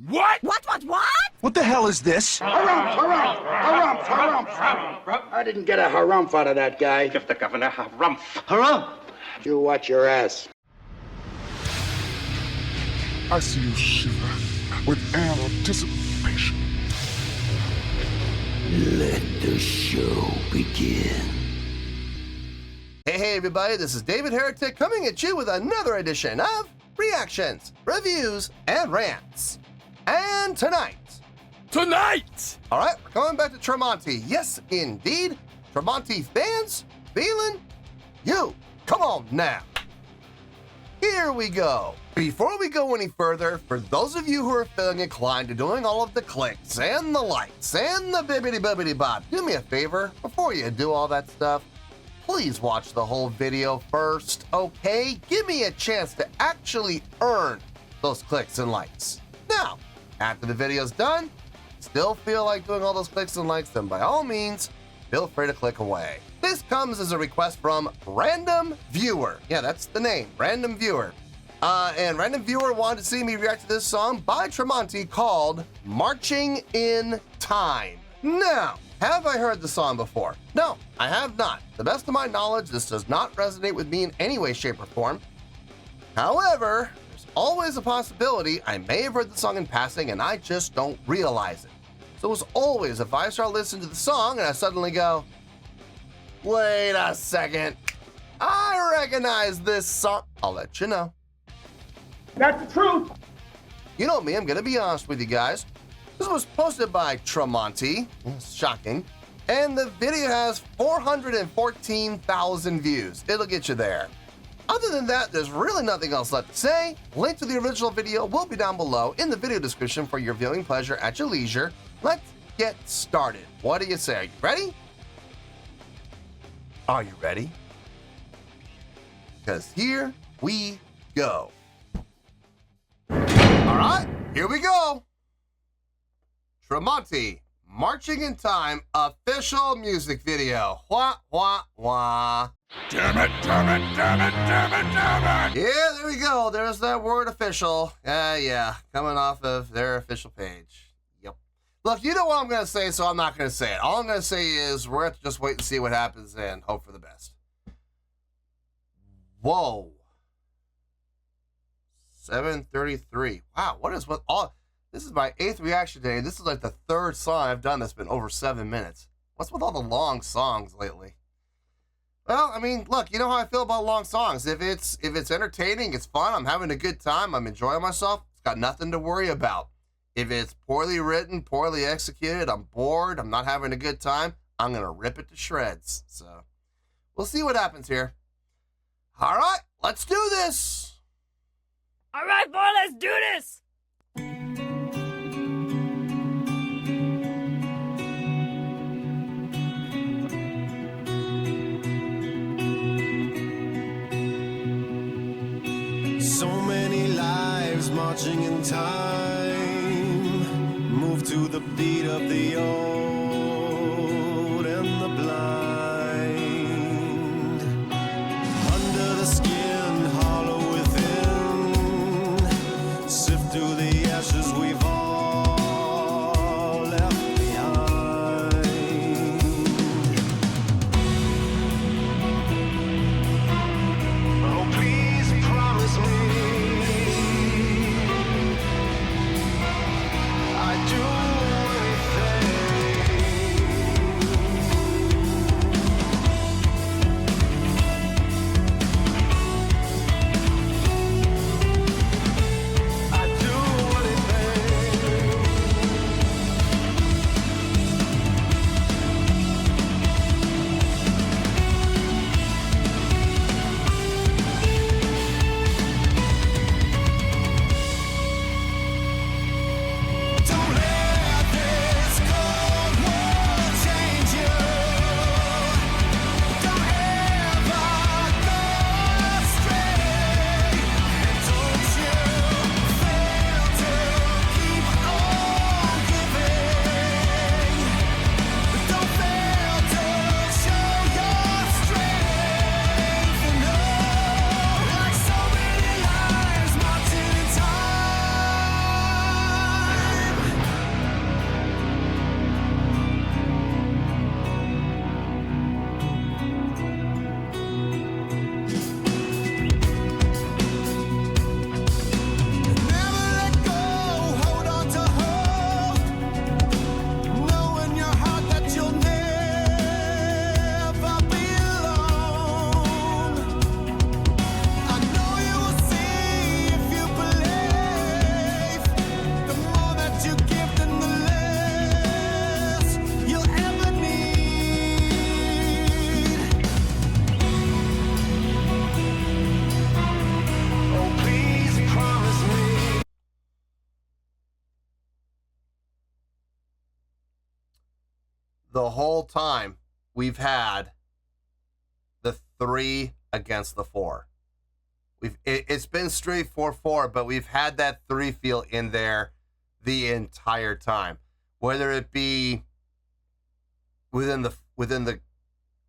What? What? What the hell is this? Harumph. I didn't get a harumph out of that guy. Give the governor harumph. Harumph! You watch your ass. I see you shiver with anticipation. Let the show begin. Hey everybody, this is David Heretic coming at you with another edition of Reactions, Reviews, and Rants. And tonight, all right, we're going back to Tremonti. Yes, indeed, Tremonti Fans FEELIN YOU. Come on now. Here we go. Before we go any further, for those of you who are feeling inclined to doing all of the clicks and the likes and the bibbidi-bobbidi-bop, do me a favor, before you do all that stuff, please watch the whole video first, okay? Give me a chance to actually earn those clicks and likes. Now, after the video's done, still feel like doing all those clicks and likes, then by all means, feel free to click away. This comes as a request from Random Viewer. Yeah, that's the name, Random Viewer. And Random Viewer wanted to see me react to this song by Tremonti called Marching in Time. Now, have I heard the song before? No, I have not. To the best of my knowledge, this does not resonate with me in any way, shape, or form. However, there's always a possibility I may have heard the song in passing and I just don't realize it. So as always, if I start listening to the song and I suddenly go, wait a second, I recognize this song, I'll let you know. That's the truth. You know me, I'm gonna be honest with you guys. This was posted by Tremonti, shocking, and the video has 414,000 views. It'll get you there. Other than that, there's really nothing else left to say. Link to the original video will be down below in the video description for your viewing pleasure at your leisure. Let's get started. What do you say? Are you ready? Are you ready? Because here we go. All right, here we go. Tremonti, Marching in Time, official music video. Wah, wah, wah. Damn it. Yeah, there we go. There's that word official. Yeah, coming off of their official page. Yep. Look, you know what I'm going to say, so I'm not going to say it. All I'm going to say is we're going to have to just wait and see what happens and hope for the best. Whoa. 7:33. Wow, what is with all... This is my 8th reaction day. This is like the 3rd song I've done that's been over 7 minutes. What's with all the long songs lately? Well, I mean, look, you know how I feel about long songs. If it's entertaining, it's fun, I'm having a good time, I'm enjoying myself, it's got nothing to worry about. If it's poorly written, poorly executed, I'm bored, I'm not having a good time, I'm going to rip it to shreds. So, we'll see what happens here. All right, let's do this. All right, boy, let's do this. So many lives marching in time, move to the beat of the old and the blind. Under the skin, hollow within, sift through the ashes we've all left behind. Oh, please promise me I'd do anything. I'd do anything. the whole time we've had the 3 against the 4. It's been straight 4/4, but we've had that 3 feel in there the entire time, whether it be within the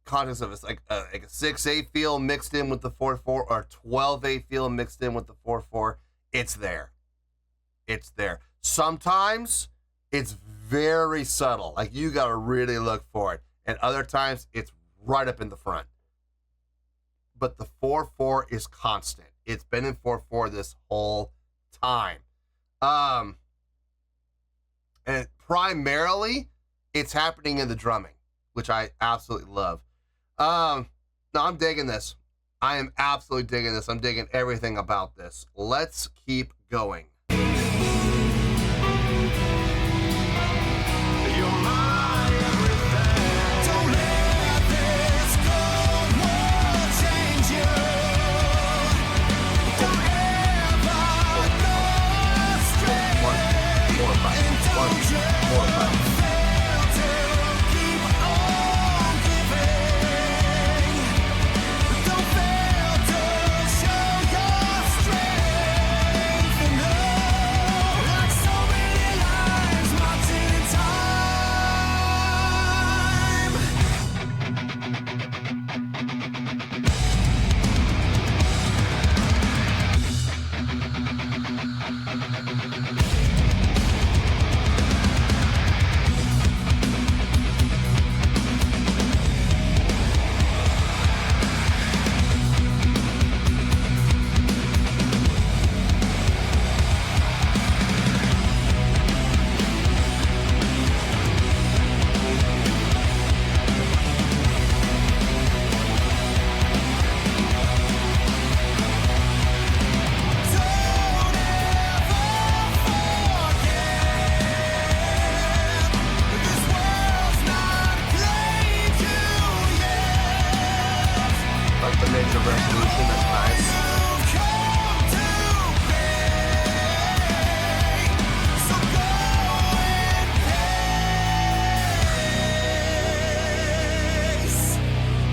context of it's like a 6/8 feel mixed in with the 4/4 or 12/8 feel mixed in with the 4/4. It's there. It's there. Sometimes it's very subtle, like you gotta really look for it, and other times it's right up in the front. But the 4/4 is constant. It's been in 4/4 this whole time. And primarily, it's happening in the drumming, which I absolutely love. No, I'm digging this. I am absolutely digging this. I'm digging everything about this. Let's keep going.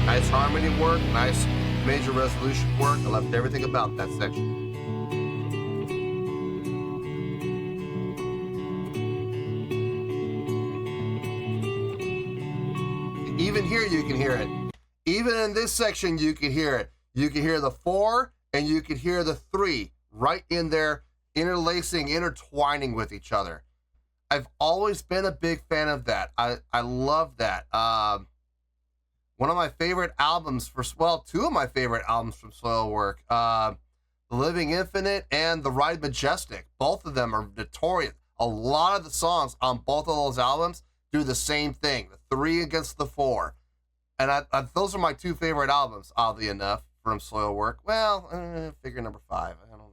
Nice harmony work, nice major resolution work. I loved everything about that section. Even here you can hear it. Even in this section you can hear it. You can hear the 4 and you can hear the 3 right in there, interlacing, intertwining with each other. I've always been a big fan of that. I love that. One of my favorite albums two of my favorite albums from Soilwork, The Living Infinite and The Ride Majestic. Both of them are notorious. A lot of the songs on both of those albums do the same thing, the 3 against the 4. And those are my 2 favorite albums, oddly enough, from Soilwork. Well, figure number 5. I don't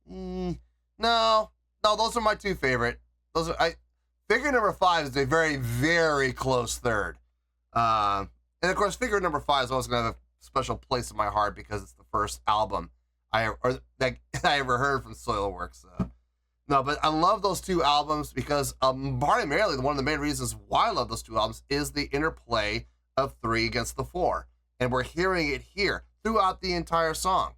know. No, those are my 2 favorite. Figure number 5 is a very, very close third. And of course, figure number 5 is always going to have a special place in my heart because it's the first album I ever heard from Soilwork. So. No, but I love those 2 albums because primarily one of the main reasons why I love those 2 albums is the interplay of 3 against the 4. And we're hearing it here throughout the entire song,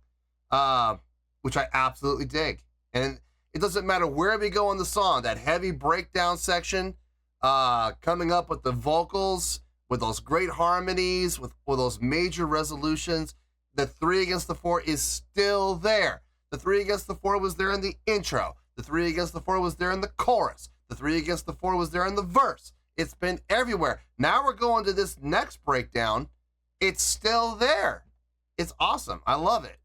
which I absolutely dig. And it doesn't matter where we go in the song, that heavy breakdown section, coming up with the vocals, with those great harmonies, with those major resolutions, the 3 against the 4 is still there. The 3 against the 4 was there in the intro. The 3 against the 4 was there in the chorus. The 3 against the 4 was there in the verse. It's been everywhere. Now we're going to this next breakdown. It's still there. It's awesome. I love it.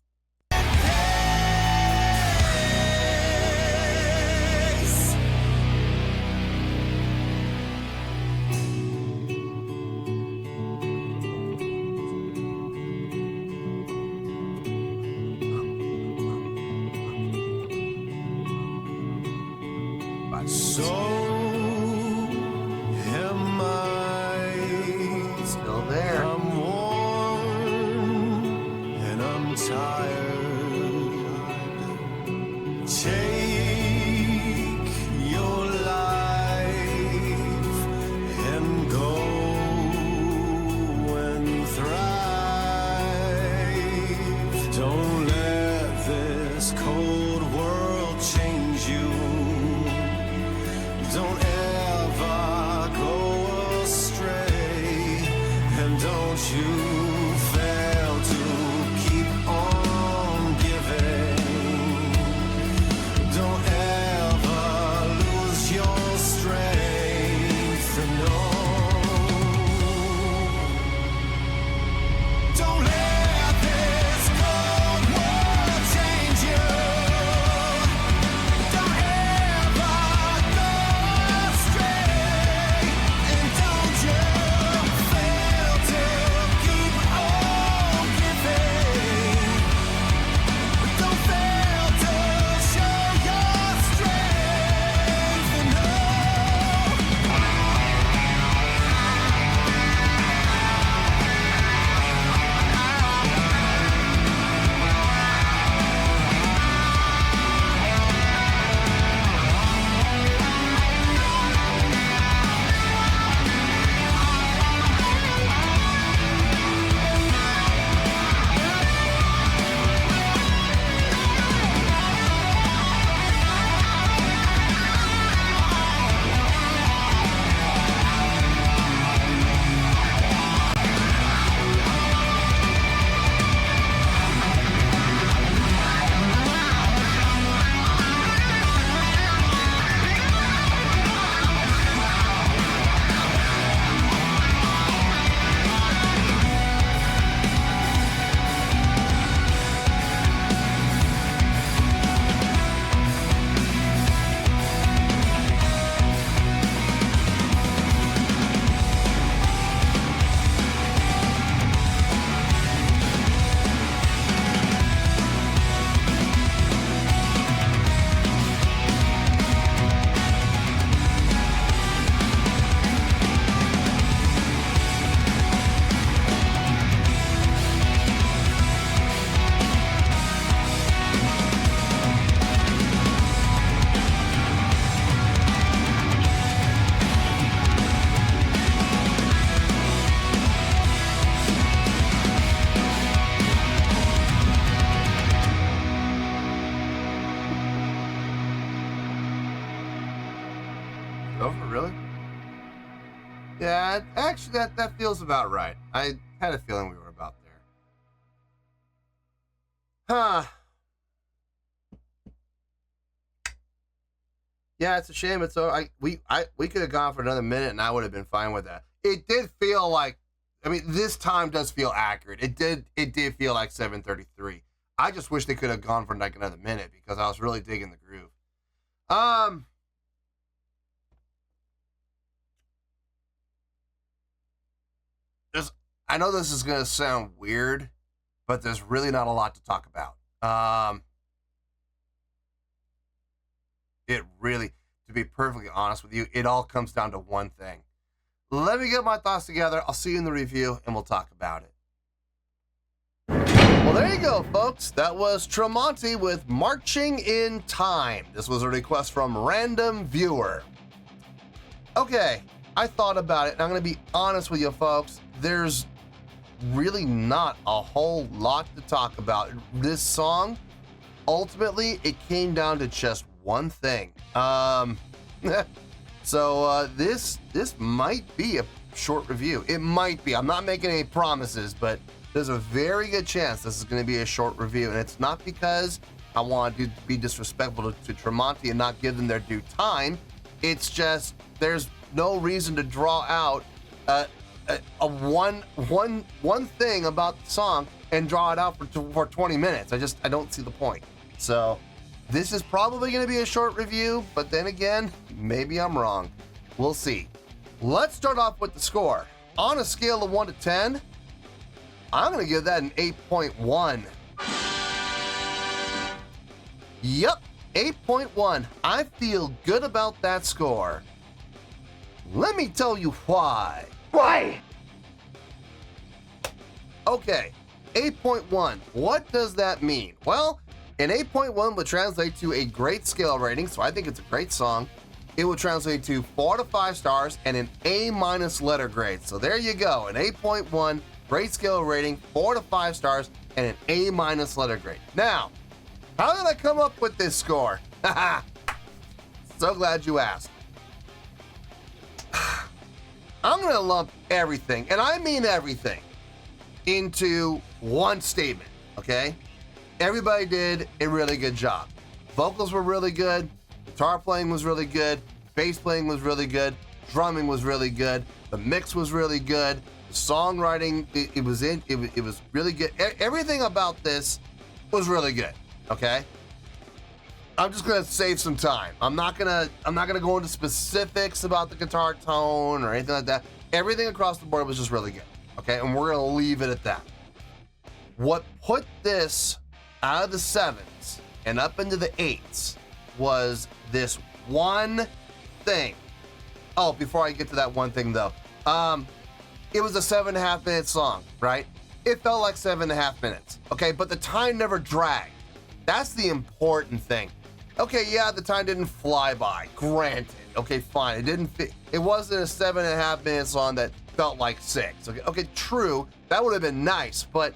So am I. Still there. I'm worn and I'm tired. Take your life and go. Oh, really? Yeah, actually, that feels about right. I had a feeling we were about there. Huh. Yeah, it's a shame. It's so we could have gone for another minute, and I would have been fine with that. It did feel like, I mean, this time does feel accurate. It did feel like 7:33. I just wish they could have gone for like another minute because I was really digging the groove. I know this is gonna sound weird, but there's really not a lot to talk about. It really, to be perfectly honest with you, it all comes down to one thing. Let me get my thoughts together. I'll see you in the review, and we'll talk about it. Well, there you go, folks. That was Tremonti with Marching in Time. This was a request from Random Viewer. Okay, I thought about it, and I'm going to be honest with you, folks. There's really not a whole lot to talk about. This song, ultimately, it came down to just one thing. So this might be a short review. It might be. I'm not making any promises, but there's a very good chance this is going to be a short review, and it's not because I want to be disrespectful to Tremonti and not give them their due time. It's just there's no reason to draw out one thing about the song and draw it out for 20 minutes. I don't see the point. So this is probably going to be a short review, but then again, maybe I'm wrong. We'll see. Let's start off with the score. On a scale of 1 to 10, I'm going to give that an 8.1. Yep, 8.1. I feel good about that score. Let me tell you why. Why? Okay, 8.1. What does that mean? Well, an 8.1 would translate to a great scale rating, so I think it's a great song. It would translate to 4 to 5 stars and an A- letter grade. So there you go, an 8.1, great scale rating, 4 to 5 stars, and an A- letter grade. Now, how did I come up with this score? So glad you asked. I'm gonna lump everything, and I mean everything, into one statement, okay? Everybody did a really good job. Vocals were really good, guitar playing was really good, bass playing was really good, drumming was really good, the mix was really good, the songwriting, it was really good. Everything about this was really good, okay? I'm just gonna save some time. I'm not gonna go into specifics about the guitar tone or anything like that. Everything across the board was just really good, okay? And we're gonna leave it at that. What put this out of the 7s and up into the 8s was this one thing. Oh, before I get to that one thing though, it was a 7.5 minute song, right? It felt like 7.5 minutes, okay? But the time never dragged. That's the important thing. Okay, yeah, the time didn't fly by, granted. Okay, fine, it wasn't a 7.5 minute song that felt like 6. Okay, true, that would have been nice, but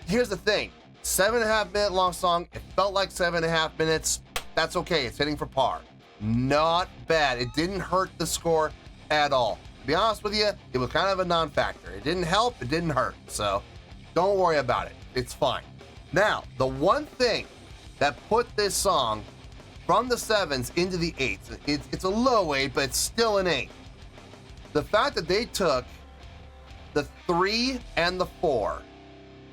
here's the thing. 7.5 minute long song, it felt like 7.5 minutes. That's okay, it's hitting for par. Not bad. It didn't hurt the score at all. To be honest with you, it was kind of a non-factor. It didn't help, it didn't hurt. So don't worry about it. It's fine. Now, the one thing that put this song from the 7s into the 8s, it's a low 8, but it's still an 8. The fact that they took the 3 and the 4,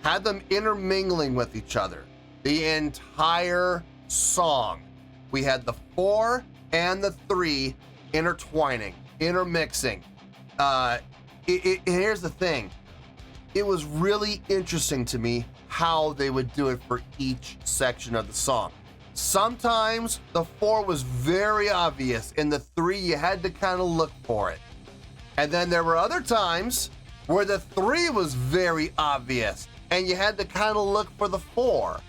had them intermingling with each other the entire song. We had the 4 and the 3 intertwining, intermixing. Here's the thing. It was really interesting to me how they would do it for each section of the song. Sometimes the 4 was very obvious, and the 3 you had to kind of look for it. And then there were other times where the 3 was very obvious, and you had to kind of look for the 4.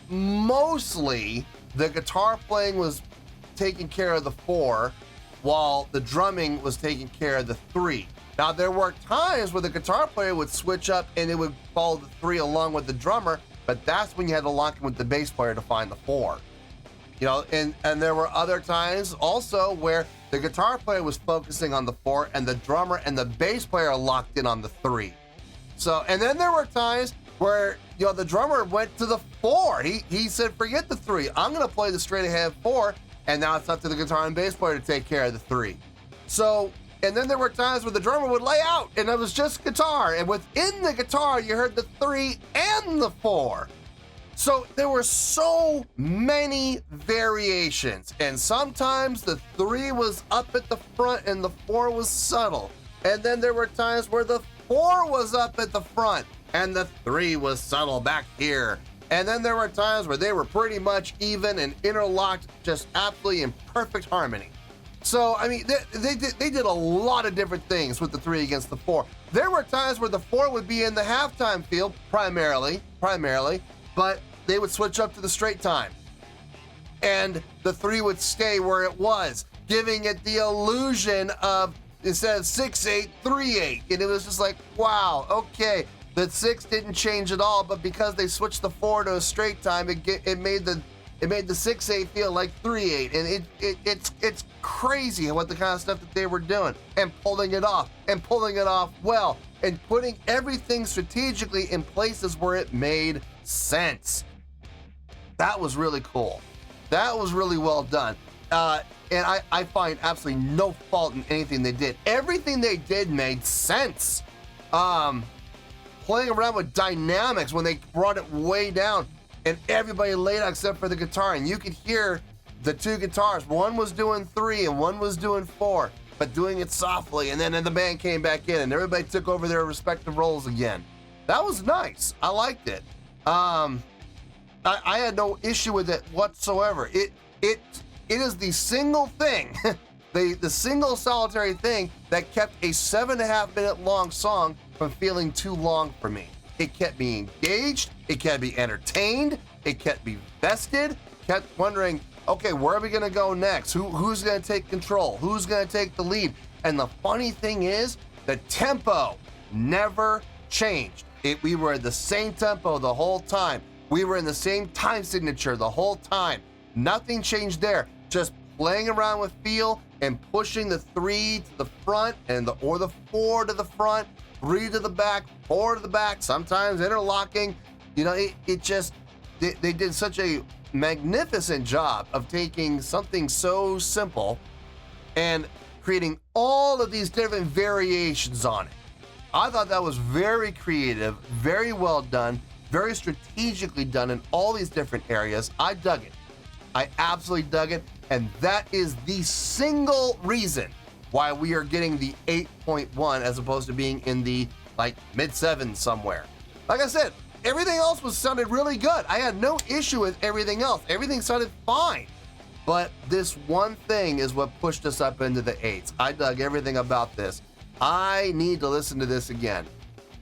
Mostly, the guitar playing was taking care of the 4, while the drumming was taking care of the 3. Now, there were times where the guitar player would switch up and it would follow the 3 along with the drummer, but that's when you had to lock in with the bass player to find the 4. You know, and there were other times also where the guitar player was focusing on the 4 and the drummer and the bass player locked in on the 3. So, and then there were times where, you know, the drummer went to the 4. He said, forget the 3. I'm going to play the straight ahead 4. And now it's up to the guitar and bass player to take care of the 3. So, and then there were times where the drummer would lay out and it was just guitar. And within the guitar, you heard the 3 and the 4. So there were so many variations. And sometimes the 3 was up at the front and the 4 was subtle. And then there were times where the 4 was up at the front and the 3 was subtle back here. And then there were times where they were pretty much even and interlocked, just absolutely in perfect harmony. So, I mean, they did a lot of different things with the 3 against the 4. There were times where the 4 would be in the halftime field, primarily, but they would switch up to the straight time. And the 3 would stay where it was, giving it the illusion of, instead of 6/8, 3/8. And it was just like, wow, okay. The 6 didn't change at all, but because they switched the 4 to a straight time, it made the 6/8 feel like 3/8, and it's crazy what the kind of stuff that they were doing and pulling it off well and putting everything strategically in places where it made sense. That was really cool. That was really well done. And I find absolutely no fault in anything they did. Everything they did made sense. Playing around with dynamics when they brought it way down and everybody laid out except for the guitar, and you could hear the 2 guitars. One was doing 3 and one was doing 4, but doing it softly, and then the band came back in and everybody took over their respective roles again. That was nice. I liked it. I had no issue with it whatsoever. It is the single thing, the single solitary thing that kept a 7.5-minute long song from feeling too long for me. It kept me engaged, it kept me entertained, it kept me vested, kept wondering, okay, where are we gonna go next? Who's gonna take control? Who's gonna take the lead? And the funny thing is, the tempo never changed. We were at the same tempo the whole time. We were in the same time signature the whole time. Nothing changed there. Just playing around with feel and pushing the 3 to the front or the 4 to the front, 3 to the back, 4 to the back, sometimes interlocking. You know, they did such a magnificent job of taking something so simple and creating all of these different variations on it. I thought that was very creative, very well done, very strategically done in all these different areas. I dug it. I absolutely dug it. And that is the single reason why we are getting the 8.1 as opposed to being in the mid-7s somewhere. Like I said, everything else sounded really good. I had no issue with everything else. Everything sounded fine. But this one thing is what pushed us up into the 8s. I dug everything about this. I need to listen to this again.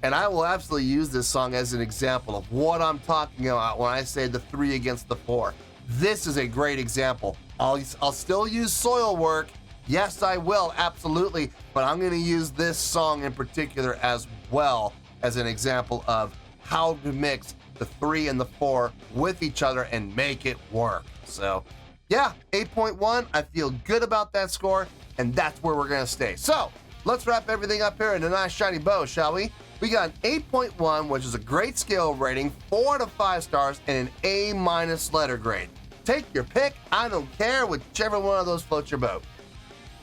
And I will absolutely use this song as an example of what I'm talking about when I say the 3 against the 4. This is a great example. I'll still use Soil Work. Yes, I will, absolutely. But I'm going to use this song in particular as well as an example of how to mix the 3 and the 4 with each other and make it work. So, yeah, 8.1. I feel good about that score, and that's where we're going to stay. So, let's wrap everything up here in a nice shiny bow, shall we? We got an 8.1, which is a great scale rating, 4 out of 5 stars, and an A- letter grade. Take your pick. I don't care, whichever one of those floats your boat.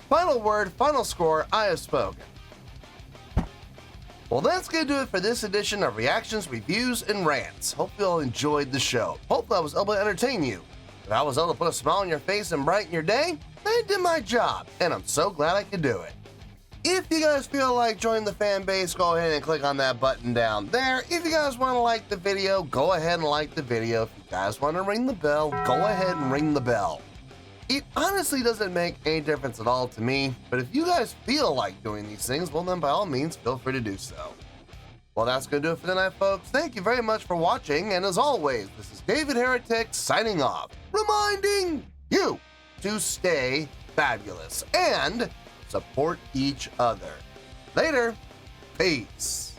Final word, final score, I have spoken. Well, that's going to do it for this edition of Reactions, Reviews, and Rants. Hope you all enjoyed the show. Hopefully I was able to entertain you. If I was able to put a smile on your face and brighten your day, I did my job, and I'm so glad I could do it. If you guys feel like joining the fan base, go ahead and click on that button down there. If you guys want to like the video, go ahead and like the video. If you guys want to ring the bell, go ahead and ring the bell. It honestly doesn't make any difference at all to me, but if you guys feel like doing these things, well then by all means, feel free to do so. Well, that's going to do it for tonight, folks. Thank you very much for watching, and as always, this is David Heretic signing off, reminding you to stay fabulous and support each other. Later. Peace.